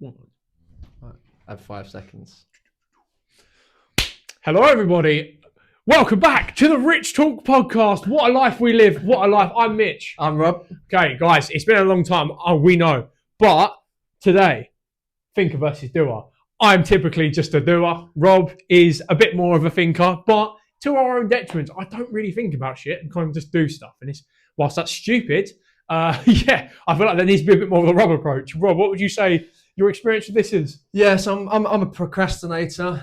Right. I have 5 seconds. Hello, everybody. Welcome back to the RITCH Talk podcast. What a life we live. What a life. I'm Mitch. I'm Rob. Okay, guys, it's been a long time. We know. But today, thinker versus doer. I'm typically just a doer. Rob is a bit more of a thinker, but to our own detriment, I don't really think about shit and kind of just do stuff. And whilst that's stupid, I feel like there needs to be a bit more of a Rob approach. Rob, what would you say your experience with this is? Yes, I'm a procrastinator,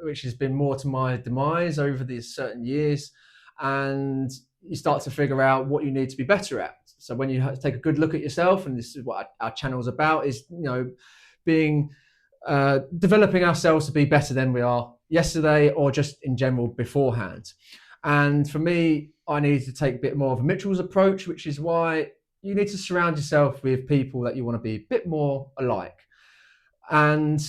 which has been more to my demise over these certain years. And you start to figure out what you need to be better at. So when you take a good look at yourself, and this is what our channel is about, is developing ourselves to be better than we are yesterday, or just in general beforehand. And for me, I need to take a bit more of a Mitchell's approach, which is why you need to surround yourself with people that you want to be a bit more alike. And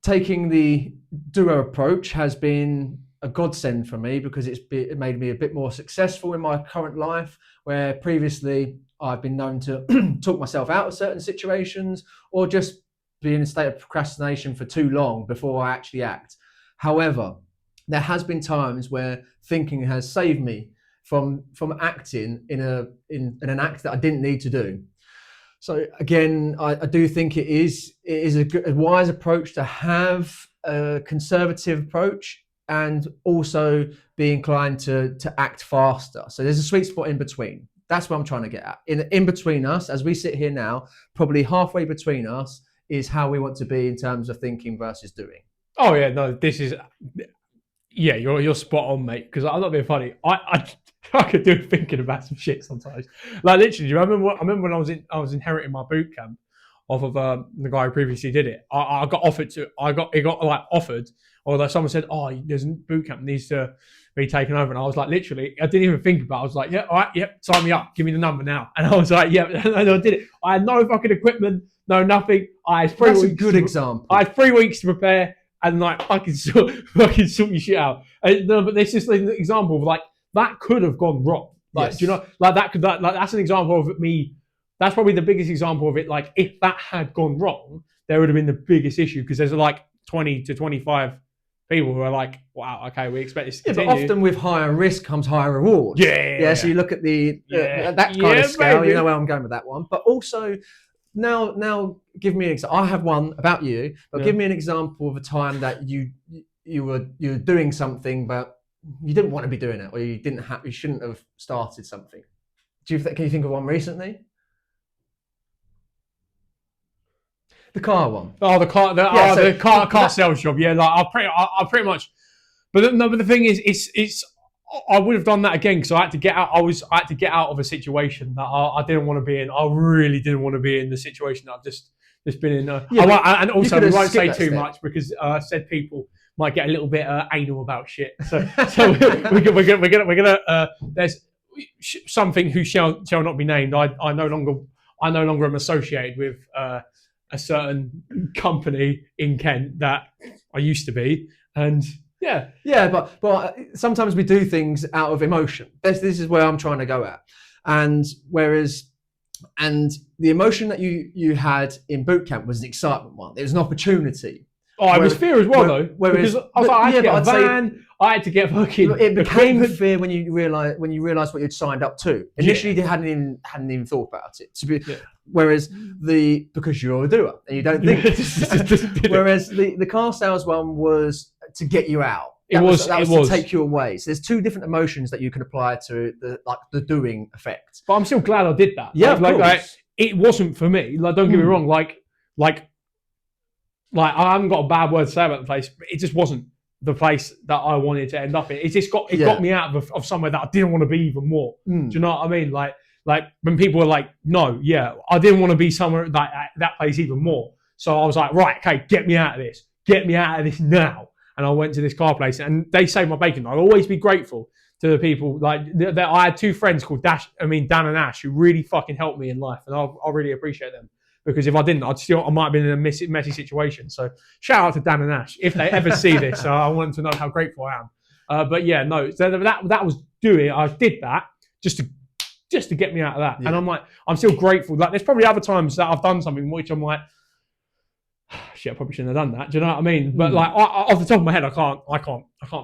taking the doer approach has been a godsend for me, because it made me a bit more successful in my current life, where previously I've been known to talk myself out of certain situations, or just be in a state of procrastination for too long before I actually act. However, there has been times where thinking has saved me from acting in an act that I didn't need to do. So again, I do think it is a wise approach to have a conservative approach, and also be inclined to act faster. So there's a sweet spot in between. That's what I'm trying to get at. In between us, as we sit here now, probably halfway between us is how we want to be in terms of thinking versus doing. Oh yeah, no, this is, yeah, you're spot on, mate. Because I'm not being funny. I could do thinking about some shit sometimes. Like literally, I remember when I was inheriting my boot camp off of the guy who previously did it. It got offered, although someone said, "Oh, there's a boot camp needs to be taken over," and I was like, literally, I didn't even think about it. I was like, "Yeah, all right, yep, sign me up, give me the number now." And I was like, "Yeah," and I did it. I had no fucking equipment, no nothing. I had 3 That's weeks. a good example. I had 3 weeks to prepare and like fucking sort your shit out. No, but this is an example of like that could have gone wrong. Like, yes. Do you know, like that's an example of me. That's probably the biggest example of it. Like, if that had gone wrong, there would have been the biggest issue, because there's like 20 to 25 people who are like, wow, okay, we expect this to continue. But often with higher risk comes higher reward. Yeah. So you look at that kind of scale, maybe. You know where I'm going with that one. But also, now give me an example. I have one about you, but give me an example of a time that you were doing something, but you didn't want to be doing it, or you shouldn't have started something. Can you think of one recently? The car one. Oh, the car sales job. Yeah, like I pretty much. But the thing is, I would have done that again, because I had to get out. I had to get out of a situation that I didn't want to be in. I really didn't want to be in the situation that I've just been in. And also, we won't say too much, because said people might get a little bit anal about shit. So we're gonna. There's something who shall not be named. I no longer am associated with a certain company in Kent that I used to be, and but sometimes we do things out of emotion. This is where I'm trying to go at, and the emotion that you had in boot camp was an excitement one. It was an opportunity. Oh, it was fear as well, though. Because I was like, I had to get a van. I had to get fucking. It became fear when you realised what you'd signed up to. Initially, you hadn't even thought about it. Whereas because you're a doer and you don't think. Whereas the car sales one was to get you out. That was to take you away. So there's two different emotions that you can apply to the doing effect. But I'm still glad I did that. Yeah, like it wasn't for me. Like, don't get me wrong. Like I haven't got a bad word to say about the place, but it just wasn't the place that I wanted to end up in. It just got me out of somewhere that I didn't want to be even more. Do you know what I mean? Like when people were like, no, I didn't want to be somewhere like that place even more. So I was like, right, okay, get me out of this. Get me out of this now. And I went to this car place, and they saved my bacon. I'll always be grateful to the people. Like I had two friends called Dan and Ash, who really fucking helped me in life, and I'll really appreciate them. Because if I didn't, I might have been in a messy situation. So shout out to Dan and Ash if they ever see this. I want them to know how grateful I am. But yeah, no, that was doing. I did that just to get me out of that. Yeah. And I'm still grateful. Like, there's probably other times that I've done something which I'm like, shit, I probably shouldn't have done that. Do you know what I mean? But like off the top of my head, I can't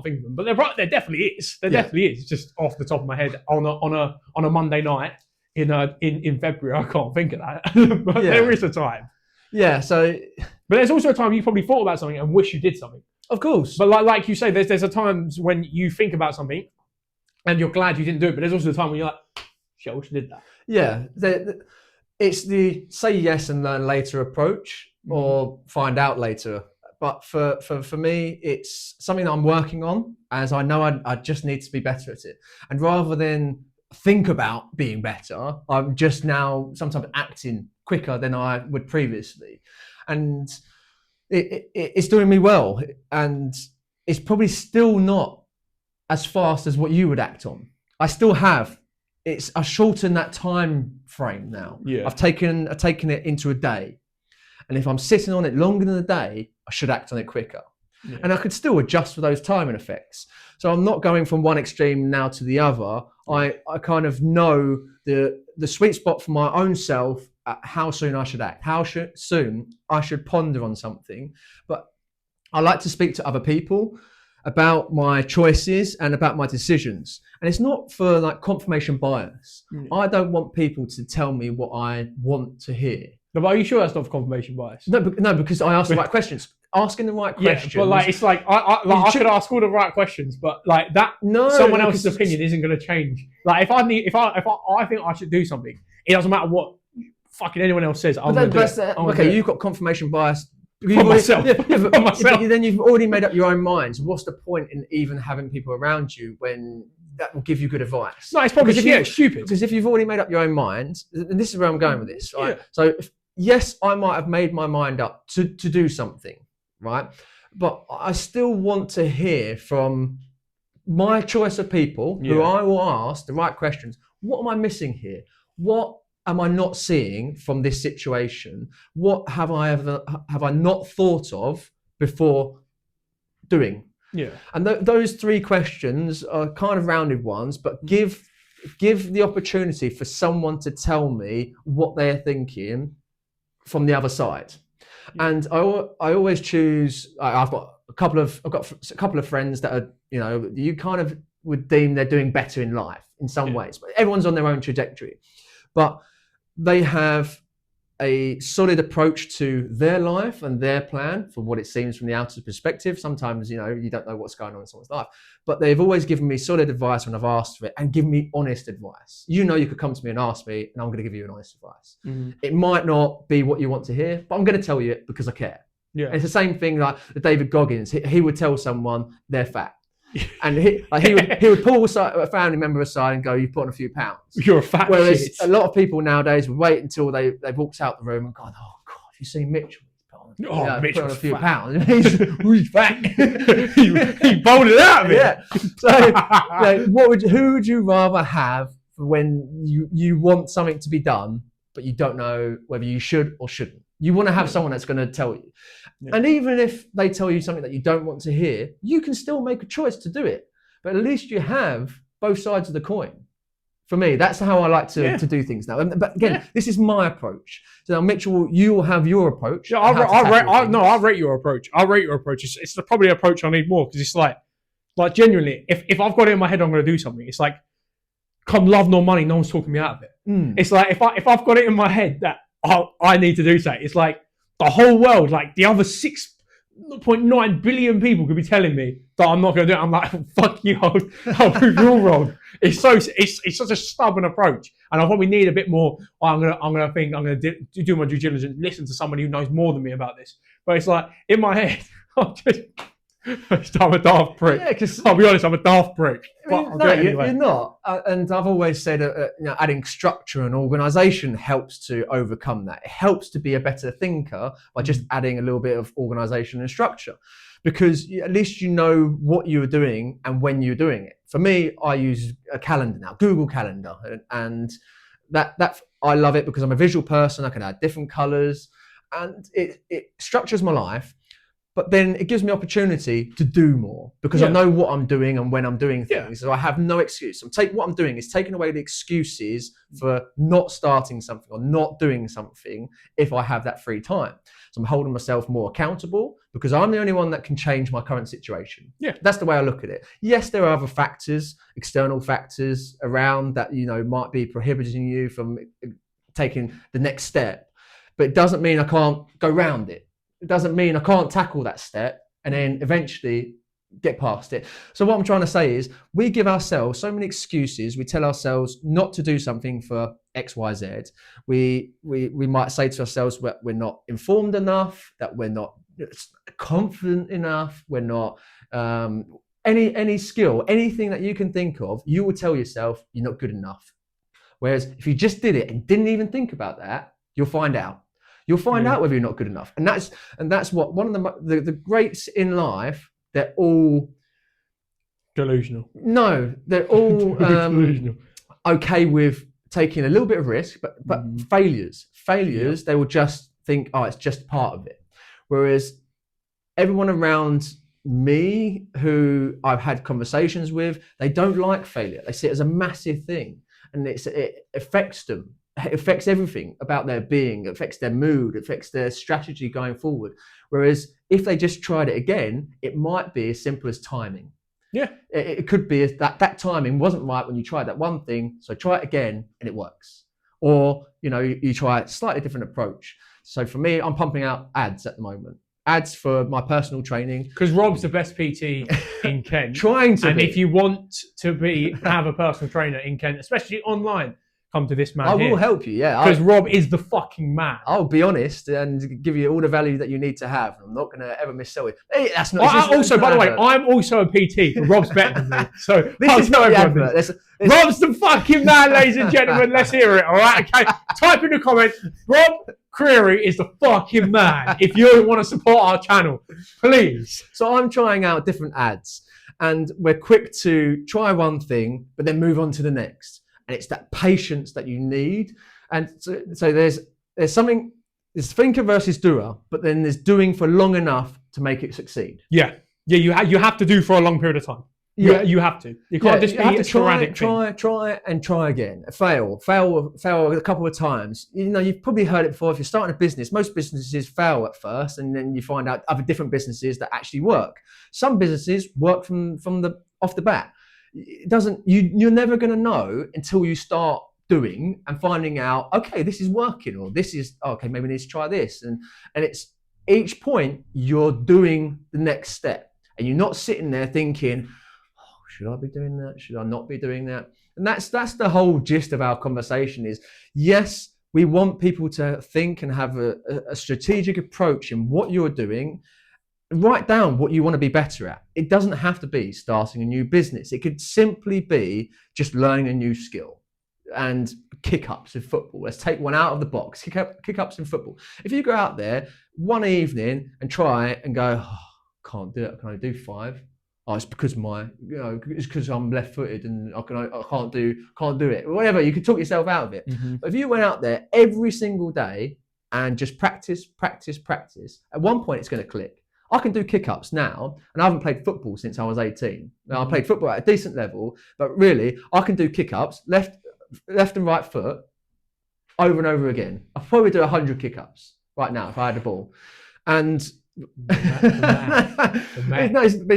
think of them. But there definitely is. There definitely is. Just off the top of my head, on a Monday night in February, I can't think of that. But there is a time. Yeah. So, but there's also a time you probably thought about something and wish you did something. Of course. But like you say, there's a times when you think about something and you're glad you didn't do it. But there's also a time when you're like, shit, I wish I did that. Yeah. It's the say yes and learn later approach, or find out later. But for me, it's something that I'm working on, as I know I just need to be better at it. And rather than think about being better, I'm just now sometimes acting quicker than I would previously. And it's doing me well. And it's probably still not as fast as what you would act on. I still have. I've shortened that time frame now. Yeah. I've taken it into a day. And if I'm sitting on it longer than a day, I should act on it quicker. Yeah. And I could still adjust for those timing effects. So I'm not going from one extreme now to the other. I kind of know the sweet spot for my own self, how soon I should act, how soon I should ponder on something. But I like to speak to other people about my choices and about my decisions. And it's not for like confirmation bias. I don't want people to tell me what I want to hear. No, but are you sure that's not for confirmation bias? No, because I ask the right questions. Asking the right questions. Yeah, but like it's like I could ask all the right questions, but like that someone else's opinion isn't going to change. Like if I think I should do something, it doesn't matter what fucking anyone else says. Okay, you've got confirmation bias. For myself. For myself. Then you've already made up your own mind. So what's the point in even having people around you when that will give you good advice? No, it's probably stupid. Because if you've already made up your own mind, and this is where I'm going with this, right? Yeah. So yes, I might have made my mind up to do something, right? But I still want to hear from my choice of people who I will ask the right questions. What am I missing here? What am I not seeing from this situation? What have I not thought of before doing? Yeah. And those three questions are kind of rounded ones, but give the opportunity for someone to tell me what they're thinking from the other side. Yeah. And I always choose. I've got a couple of friends that are, you kind of would deem they're doing better in life in some ways, but everyone's on their own trajectory. But they have a solid approach to their life and their plan from what it seems from the outer perspective. Sometimes, you don't know what's going on in someone's life, but they've always given me solid advice when I've asked for it and given me honest advice. You could come to me and ask me, and I'm going to give you an honest advice. Mm-hmm. It might not be what you want to hear, but I'm going to tell you it because I care. Yeah. And it's the same thing like David Goggins. He would tell someone they're fat. And he would pull a family member aside and go, "You've put on a few pounds. You're a fat Whereas shit." A lot of people nowadays would wait until they've walked out the room and gone, "Oh God, have you seen Mitchell? Mitchell put on a few pounds. He's fat." he bowled it out of it. Yeah. So, who would you rather have for when you want something to be done, but you don't know whether you should or shouldn't? You want to have someone that's going to tell you. Yeah. And even if they tell you something that you don't want to hear, you can still make a choice to do it. But at least you have both sides of the coin. For me, that's how I like to do things now. But again, this is my approach. So now, Mitchell, you will have your approach. Yeah, I'll rate your approach. I'll rate your approach. It's probably an approach I need more, because it's like genuinely, if I've got it in my head I'm going to do something, it's like, come love nor money, no one's talking me out of it. It's like if I've got it in my head that I need to do something, it's like the whole world, like the other 6.9 billion people could be telling me that I'm not going to do it. I'm like, fuck you, I'll prove you're wrong. It's such a stubborn approach, and I probably need a bit more. I'm gonna do my due diligence, listen to somebody who knows more than me about this. But it's like in my head, I'm a daft prick. Yeah, because I'll be honest, I'm a daft prick. You're not. And I've always said, adding structure and organisation helps to overcome that. It helps to be a better thinker by just adding a little bit of organisation and structure, because at least you know what you're doing and when you're doing it. For me, I use a calendar now, Google Calendar, and that I love it because I'm a visual person. I can add different colours, and it structures my life. but then it gives me opportunity to do more because I know what I'm doing and when I'm doing things. So I have no excuse. What I'm doing is taking away the excuses for not starting something or not doing something if I have that free time. So I'm holding myself more accountable because I'm the only one that can change my current situation. Yeah. That's the way I look at it. Yes, there are other factors, external factors around that, might be prohibiting you from taking the next step, but it doesn't mean I can't go round it. It doesn't mean I can't tackle that step and then eventually get past it. So what I'm trying to say is we give ourselves so many excuses. We tell ourselves not to do something for X, Y, Z. We might say to ourselves that we're not informed enough, that we're not confident enough, we're not any skill, anything that you can think of, you will tell yourself you're not good enough. Whereas if you just did it and didn't even think about that, you'll find out. You'll find out whether you're not good enough. And that's what one of the greats in life, they're all delusional. No, they're all delusional. Okay with taking a little bit of risk, but failures, they will just think, oh, it's just part of it. Whereas everyone around me who I've had conversations with, they don't like failure. They see it as a massive thing, and it affects them. It affects everything about their being. It affects their mood. It affects their strategy going forward. Whereas if they just tried it again, it might be as simple as timing. Yeah. It could be that timing wasn't right when you tried that one thing, so try it again and it works. Or, you try a slightly different approach. So for me, I'm pumping out ads at the moment. Ads for my personal training. Because Rob's the best PT in Kent. Trying to be. If you want to have a personal trainer in Kent, especially online, come to this man I will help you, yeah. Because Rob is the fucking man. I'll be honest and give you all the value that you need to have. I'm not going to ever missell it. Hey, that's not. By the way, I'm also a PT, but Rob's better than me. So this is not the advert. Rob's the fucking man, ladies and gentlemen. Let's hear it. All right, okay. Type in the comment. Rob Creary is the fucking man. If you want to support our channel, please. So I'm trying out different ads, and we're quick to try one thing, but then move on to the next. And it's that patience that you need. And so there's something, there's thinker versus doer, but then there's doing for long enough to make it succeid. Yeah. You have to do for a long period of time. You have to. You can't just be a sporadic thing. Try and try again. Fail a couple of times. You've probably heard it before. If you're starting a business, most businesses fail at first, and then you find out other different businesses that actually work. Some businesses work from the off the bat. It doesn't. You're never going to know until you start doing and finding out. Okay, this is working, or this is okay. Maybe we need to try this, and it's each point you're doing the next step, and you're not sitting there thinking, oh, should I be doing that? Should I not be doing that? And that's the whole gist of our conversation. Is yes, we want people to think and have a strategic approach in what you're doing. Write down what you want to be better at. It doesn't have to be starting a new business. It could simply be just learning a new skill. And kick-ups in football. Let's take one out of the box. Kick-ups in football. If you go out there one evening and try it and go, oh, can't do it. I can only do 5. Oh, it's because it's because I'm left-footed and I can't do it. Whatever. You can talk yourself out of it. Mm-hmm. But if you went out there every single day and just practice, at one point it's going to click. I can do kick-ups now, and I haven't played football since I was 18. Now, I played football at a decent level, but really, I can do kick-ups, left and right foot, over and over again. I probably do 100 kick-ups right now if I had the ball. And it's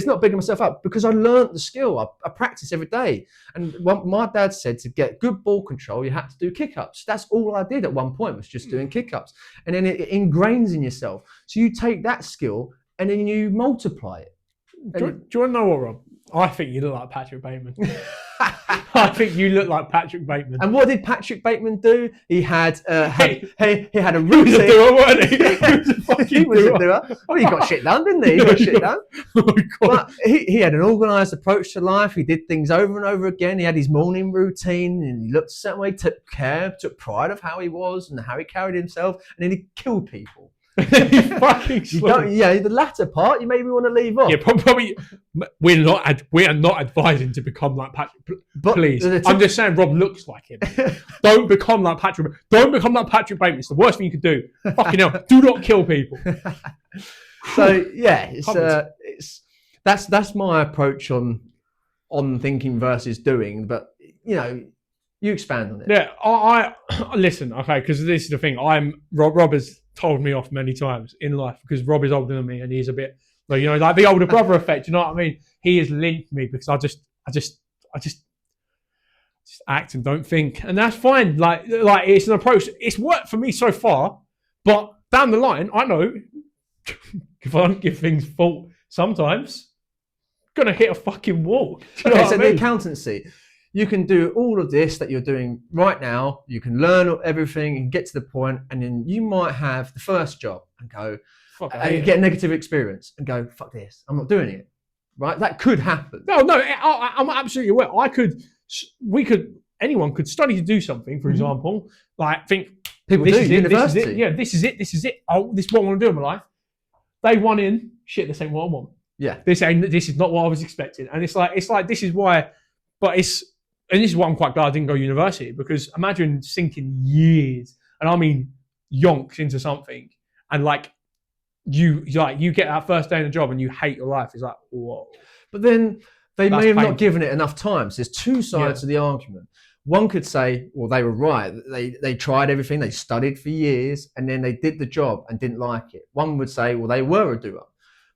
not bigging myself up because I learned the skill. I practice every day. And my dad said to get good ball control, you had to do kick-ups. That's all I did at one point, was just doing kick-ups. And then it ingrains in yourself. So you take that skill and then you multiply it. Do you want to know what, Rob? I think you look like Patrick Bateman. I think you look like Patrick Bateman. And what did Patrick Bateman do? He had a routine. He was a doer, wasn't he? He was a doer. Oh, he got shit done, didn't he? He got shit done. Oh, but he had an organised approach to life. He did things over and over again. He had his morning routine, and he looked a certain way, took pride of how he was and how he carried himself, and then he killed people. The latter part you maybe want to leave off. Yeah, probably. We are not advising to become like Patrick. Please, I'm just saying Rob looks like him. Don't become like Patrick. Don't become like Patrick Bateman. It's the worst thing you could do. Fucking hell! Do not kill people. So yeah, that's my approach on thinking versus doing. But you expand on it. Yeah, I listen, okay, because this is the thing. Rob has told me off many times in life because Rob is older than me and he's a bit, like the older brother effect. You know what I mean? He has linked me because I just act and don't think, and that's fine. Like it's an approach. It's worked for me so far, but down the line, I know if I don't give things thought, sometimes I'm gonna hit a fucking wall. Okay, so the accountancy. You can do all of this that you're doing right now. You can learn everything and get to the point, and then you might have the first job and go, and get a negative experience and go, fuck this, I'm not doing it. Right? That could happen. No, I'm absolutely aware. Anyone could study to do something, for example, like think people do university. This is it. Oh, this is what I want to do in my life. Day one in, shit, this ain't what I want. Yeah. This is not what I was expecting. And it's like this is why, and this is why I'm quite glad I didn't go to university, because imagine sinking years, and I mean yonks, into something, and you get that first day in the job and you hate your life. It's like, whoa. But then they may have not given it enough time. So there's two sides to the argument. One could say, well, they were right. They tried everything. They studied for years and then they did the job and didn't like it. One would say, well, they were a doer.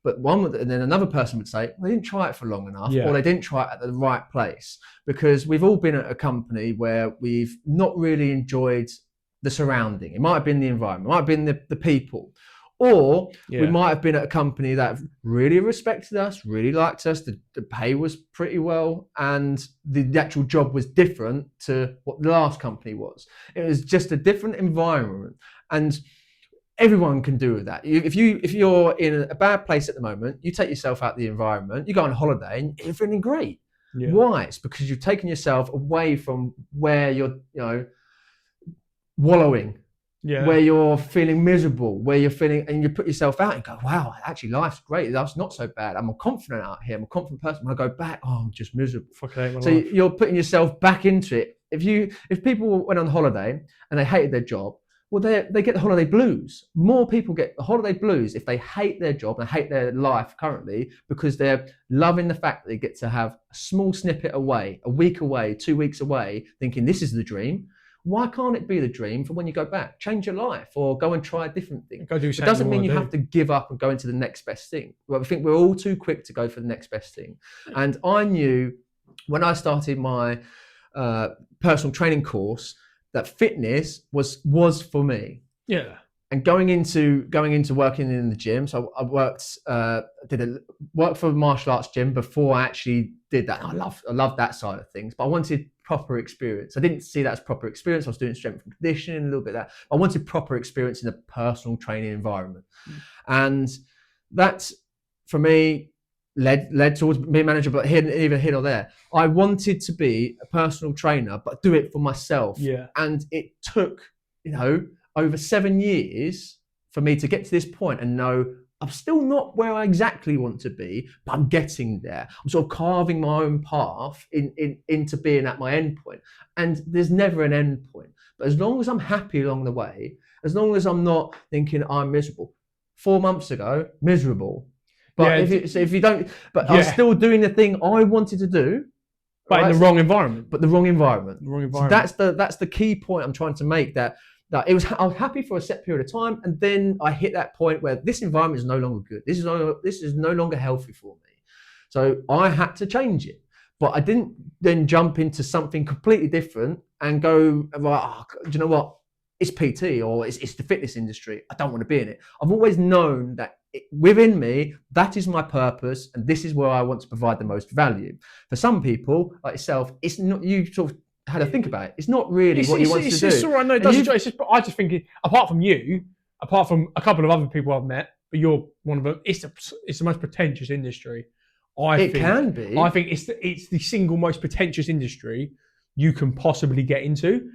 But and then another person would say, well, they didn't try it for long enough, or they didn't try it at the right place. Because we've all been at a company where we've not really enjoyed the surrounding. It might have been the environment, it might have been the people. Or we might have been at a company that really respected us, really liked us, the pay was pretty well, and the actual job was different to what the last company was. It was just a different environment. And everyone can do with that. If you're in a bad place at the moment, you take yourself out of the environment, you go on holiday and you're feeling great. Yeah. Why? It's because you've taken yourself away from where you're, wallowing. Yeah. Where you're feeling miserable, where you're feeling, and you put yourself out and go, wow, actually life's great. Life's not so bad. I'm confident out here. I'm a confident person. When I go back, I'm just miserable. So you're putting yourself back into it. If people went on holiday and they hated their job, well, they get the holiday blues. More people get the holiday blues if they hate their job and hate their life currently, because they're loving the fact that they get to have a small snippet away, a week away, 2 weeks away, thinking this is the dream. Why can't it be the dream for when you go back? Change your life or go and try a different thing. It doesn't mean you have to give up and go into the next best thing. Well, I think we're all too quick to go for the next best thing. And I knew when I started my personal training course that fitness was for me. Yeah. And going into working in the gym, so I worked for a martial arts gym before I actually did that. I love that side of things, but I wanted proper experience. I didn't see that as proper experience. I was doing strength and conditioning, a little bit of that. I wanted proper experience in a personal training environment, and that for me led towards being a manager. But either here or there, I wanted to be a personal trainer, but do it for myself. Yeah, and it took over 7 years for me to get to this point and know I'm still not where I exactly want to be, but I'm getting there. I'm sort of carving my own path into being at my end point. And there's never an end point. But as long as I'm happy along the way, as long as I'm not thinking I'm miserable. 4 months ago, miserable. But if you don't, I'm still doing the thing I wanted to do. But in the wrong environment. But the wrong environment. So that's the key point I'm trying to make, that I was happy for a set period of time, and then I hit that point where this environment is no longer good. This is no longer healthy for me. So I had to change it. But I didn't then jump into something completely different and go, do you know what? It's PT or it's the fitness industry. I don't want to be in it. I've always known that within me, that is my purpose, and this is where I want to provide the most value. For some people, like yourself, it's not, you sort of how to think about it. It's not really what you want to do. It's all right. No, it doesn't. I just think, apart from you, apart from a couple of other people I've met, but you're one of them. It's the most pretentious industry. It can be. I think it's the single most pretentious industry you can possibly get into,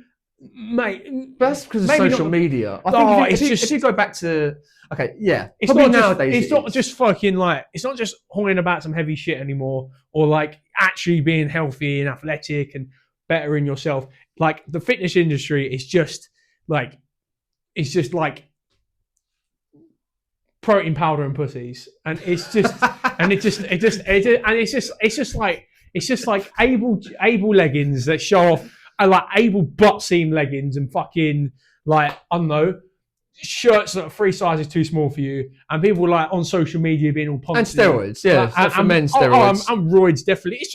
mate. That's because of social media. I think if you go back to it's not nowadays. It's not just fucking it's not just horning about some heavy shit anymore, or actually being healthy and athletic and bettering yourself. The fitness industry is just protein powder and pussies, and it's just it's just like able leggings that show off, like able butt seam leggings and fucking like I don't know, shirts that are 3 sizes too small for you, and people like on social media being all pumped. And steroids, yeah, and for men steroids. And roids, definitely. It's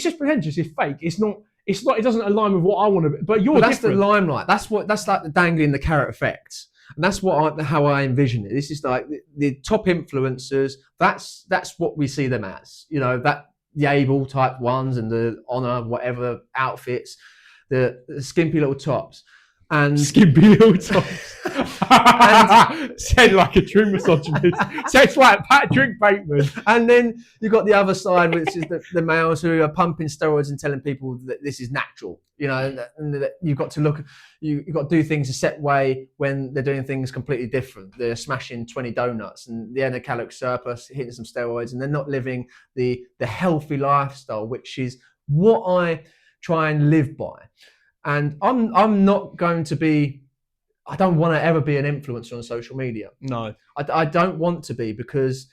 just pretentious. It's fake. It's not. It doesn't align with what I want to be. But that's different. The limelight. That's like the dangling the carrot effect. And that's how I envision it. This is like the top influencers. That's what we see them as. You know, that the able type ones and the honor whatever outfits, the skimpy little tops. And skimpy little tops. And said like a true misogynist. Said like Patrick Bateman. And then you've got the other side, which is the males who are pumping steroids and telling people that this is natural. You know, and that you've got to you've got to do things a set way when they're doing things completely different. They're smashing 20 donuts and the caloric surplus, hitting some steroids, and they're not living the healthy lifestyle, which is what I try and live by. And I'm not going to be, I don't want to ever be an influencer on social media. No. I don't want to be, because...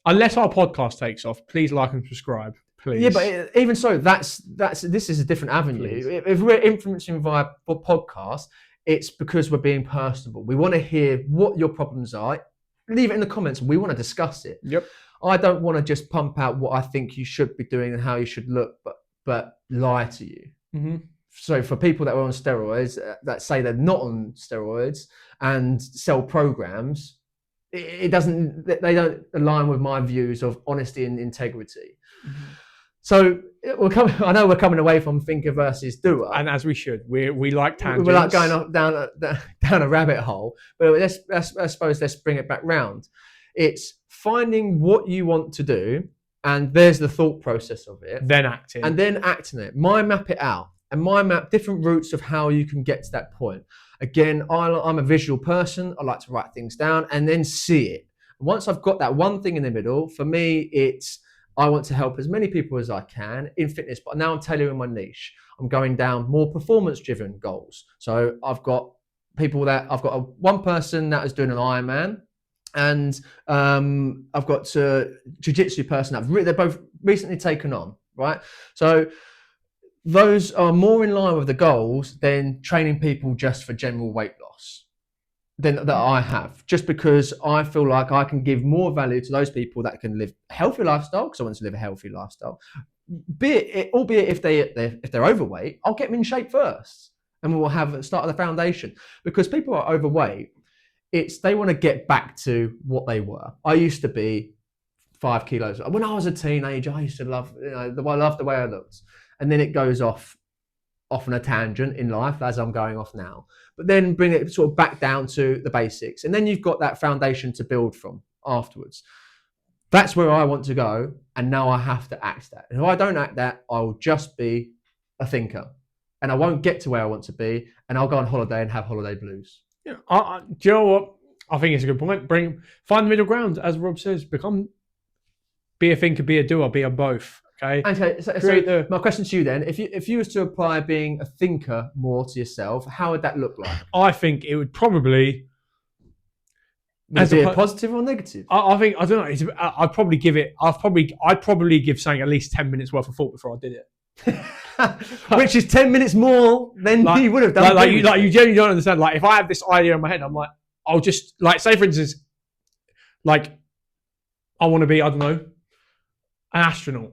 Unless our podcast takes off, please like and subscribe, please. Yeah, but even so, this is a different avenue. Please. If we're influencing via podcast, it's because we're being personable. We want to hear what your problems are. Leave it in the comments. We want to discuss it. Yep. I don't want to just pump out what I think you should be doing and how you should look, but lie to you. Mm-hmm. So for people that are on steroids, that say they're not on steroids and sell programs, they don't align with my views of honesty and integrity. Mm-hmm. So I know we're coming away from thinker versus doer, and as we should, we like tangents. We're like going down a rabbit hole, but I suppose let's bring it back round. It's finding what you want to do, and there's the thought process of it, then acting it. Mind map it out. And mind map different routes of how you can get to that point. Again, I'm a visual person. I like to write things down and then see it. And once I've got that one thing in the middle, for me, I want to help as many people as I can in fitness, but now I'm tailoring my niche. I'm going down more performance-driven goals. So I've got one person that is doing an Ironman, and I've got a jiu-jitsu person they're both recently taken on, right? So those are more in line with the goals than training people just for general weight loss that I have, just because I feel like I can give more value to those people that can live a healthy lifestyle, because I want to live a healthy lifestyle. Albeit if they're overweight, I'll get them in shape first, and we'll have start at the foundation. Because people are overweight, they want to get back to what they were. I used to be 5 kilos when I was a teenager. I used to love the way I looked. And then it goes off on a tangent in life, as I'm going off now. But then bring it sort of back down to the basics. And then you've got that foundation to build from afterwards. That's where I want to go. And now I have to act that. And if I don't act that, I'll just be a thinker. And I won't get to where I want to be. And I'll go on holiday and have holiday blues. Yeah. Do you know what? I think it's a good point. Find the middle ground, as Rob says. Be a thinker, be a doer, be a both. Okay. So my question to you then, if you was to apply being a thinker more to yourself, how would that look like? I think it would probably... Is it positive or negative? I think, I don't know. I'd probably give something at least 10 minutes worth of thought before I did it. Which is 10 minutes more than you would have done. You genuinely don't understand. Like, if I have this idea in my head, I'm like, I'll just, like, say for instance, like, I want to be, I don't know, an astronaut.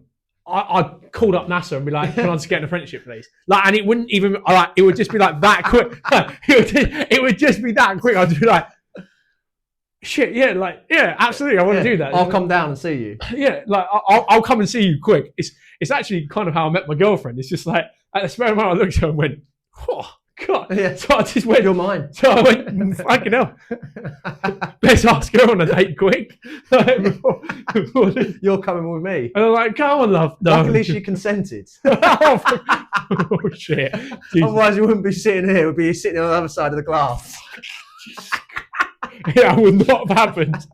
I'd called up NASA and be like, can I just get an apprenticeship, please? Like, and it wouldn't even, like, it would just be like that quick. It would just be that quick. I'd be like, shit, yeah, like, yeah, absolutely, I want to do that. I'll come down and see you. Yeah, like, I'll come and see you quick. It's actually kind of how I met my girlfriend. It's just like, at the spare moment, I looked at her and went, oh, God. Yeah. So I just went, you're mine. So I went, fucking hell. Let's ask her on a date quick. You're coming with me. And I'm like, come on, love. No. Luckily she consented. Oh, shit. Jesus. Otherwise you wouldn't be sitting here. We'd be sitting on the other side of the glass. Yeah, that would not have happened.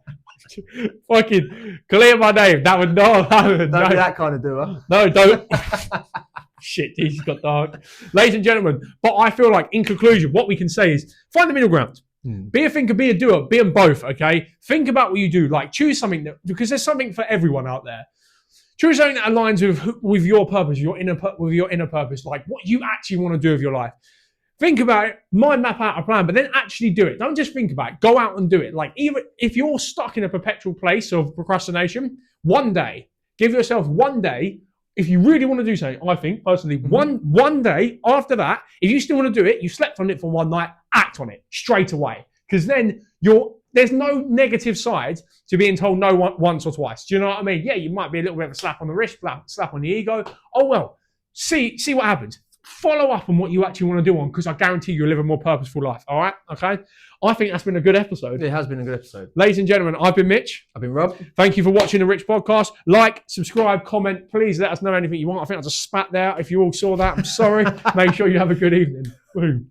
Fucking clear my name. That would not have happened. Don't be that kind of doer. No, don't. Shit, he's got dark. Ladies and gentlemen, but I feel like, in conclusion, what we can say is find the middle ground. Be a thinker, be a doer, be them both, okay? Think about what you do. Like, choose something because there's something for everyone out there. Choose something that aligns with your purpose, with your inner purpose, like what you actually want to do with your life. Think about it, mind map out a plan, but then actually do it. Don't just think about it. Go out and do it. Like, even if you're stuck in a perpetual place of procrastination, one day, give yourself one day. If you really want to do something, I think personally, one day after that, if you still want to do it, you slept on it for one night, act on it straight away. Because then there's no negative side to being told no once or twice. Do you know what I mean? Yeah, you might be a little bit of a slap on the wrist, slap on the ego. Oh well, see what happens. Follow up on what you actually want to do on, because I guarantee you'll live a more purposeful life. All right? Okay? I think that's been a good episode. It has been a good episode. Ladies and gentlemen, I've been Mitch. I've been Rob. Thank you for watching the Rich Podcast. Like, subscribe, comment. Please let us know anything you want. I think I just spat there. If you all saw that, I'm sorry. Make sure you have a good evening. Boom.